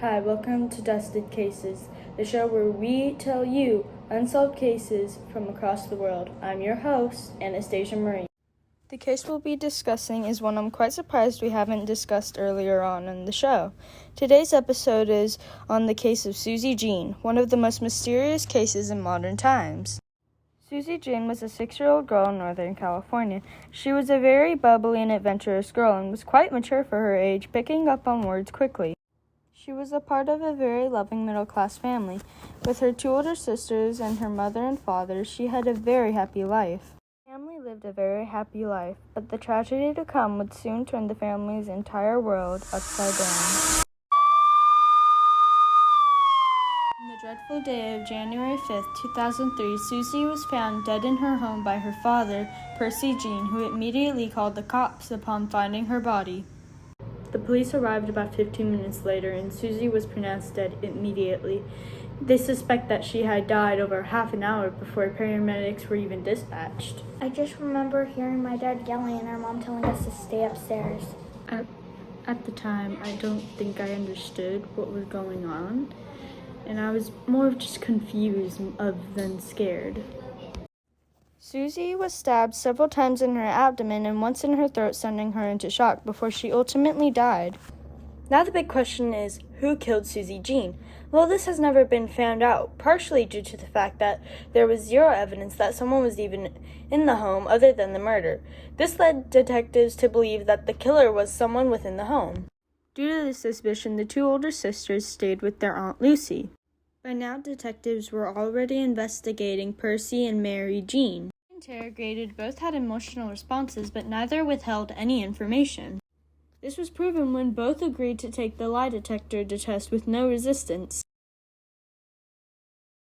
Hi, welcome to Dusted Cases, the show where we tell you unsolved cases from across the world. I'm your host, Anastasia Marie. The case we'll be discussing is one I'm quite surprised we haven't discussed earlier on in the show. Today's episode is on the case of Susie Jane, one of the most mysterious cases in modern times. Susie Jane was a 6-year-old girl in Northern California. She was a very bubbly and adventurous girl and was quite mature for her age, picking up on words quickly. She was a part of a very loving middle-class family. With her 2 older sisters and her mother and father, she had a very happy life. The family lived a very happy life, but the tragedy to come would soon turn the family's entire world upside down. On the dreadful day of January 5th, 2003, Susie was found dead in her home by her father, Percy Jane, who immediately called the cops upon finding her body. The police arrived about 15 minutes later, and Susie was pronounced dead immediately. They suspect that she had died over half an hour before paramedics were even dispatched. I just remember hearing my dad yelling and our mom telling us to stay upstairs. At the time, I don't think I understood what was going on, and I was more just confused than scared. Susie was stabbed several times in her abdomen and once in her throat, sending her into shock before she ultimately died. Now the big question is, who killed Susie Jane? Well, this has never been found out, partially due to the fact that there was zero evidence that someone was even in the home other than the murder. This led detectives to believe that the killer was someone within the home. Due to this suspicion, the 2 older sisters stayed with their Aunt Lucy. By now, detectives were already investigating Percy and Mary Jane. Interrogated, both had emotional responses, but neither withheld any information. This was proven when both agreed to take the lie detector to test with no resistance.